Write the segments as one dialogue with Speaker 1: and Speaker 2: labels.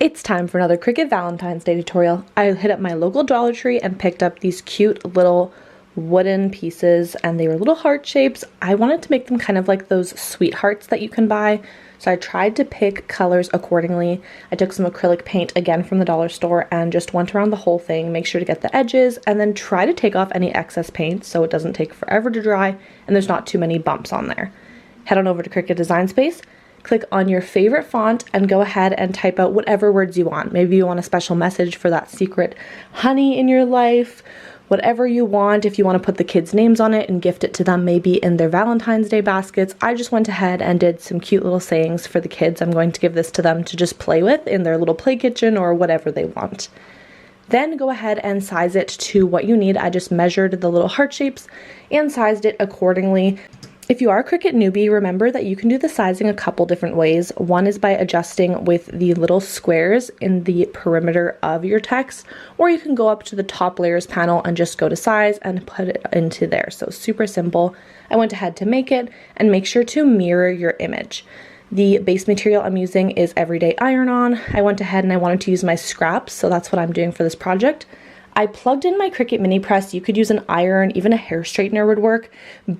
Speaker 1: It's time for another Cricut Valentine's Day tutorial. I hit up my local Dollar Tree and picked up these cute little wooden pieces, and they were little heart shapes. I wanted to make them kind of like those sweethearts that you can buy, so I tried to pick colors accordingly. I took some acrylic paint again from the dollar store and just went around the whole thing, make sure to get the edges, and then try to take off any excess paint so it doesn't take forever to dry and there's not too many bumps on there. Head on over to Cricut Design Space, click on your favorite font, and go ahead and type out whatever words you want. Maybe you want a special message for that secret honey in your life, whatever you want. If you want to put the kids' names on it and gift it to them maybe in their Valentine's Day baskets. I just went ahead and did some cute little sayings for the kids. I'm going to give this to them to just play with in their little play kitchen or whatever they want. Then go ahead and size it to what you need. I just measured the little heart shapes and sized it accordingly. If you are a Cricut newbie, remember that you can do the sizing a couple different ways. One is by adjusting with the little squares in the perimeter of your text, or you can go up to the top layers panel and just go to size and put it into there. So super simple. I went ahead to make it, and make sure to mirror your image. The base material I'm using is Everyday Iron-On. I went ahead and I wanted to use my scraps, so that's what I'm doing for this project. I plugged in my Cricut mini press. You could use an iron, even a hair straightener would work.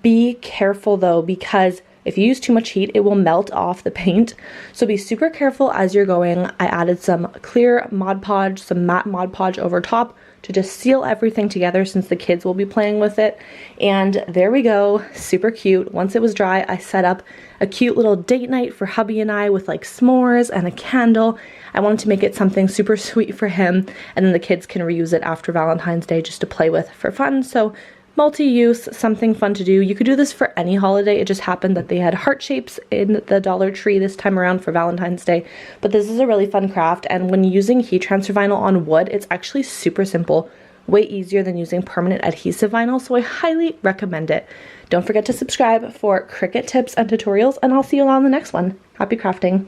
Speaker 1: Be careful though, because if you use too much heat, it will melt off the paint. So be super careful as you're going. I added some clear Mod Podge, some matte Mod Podge over top to just seal everything together since the kids will be playing with it. And there we go, super cute. Once it was dry, I set up a cute little date night for hubby and I with like s'mores and a candle. I wanted to make it something super sweet for him, and then the kids can reuse it after Valentine's Day just to play with for fun. So multi-use, something fun to do. You could do this for any holiday. It just happened that they had heart shapes in the Dollar Tree this time around for Valentine's Day. But this is a really fun craft, and when using heat transfer vinyl on wood, it's actually super simple. Way easier than using permanent adhesive vinyl, so I highly recommend it. Don't forget to subscribe for Cricut tips and tutorials, and I'll see you all on the next one. Happy crafting!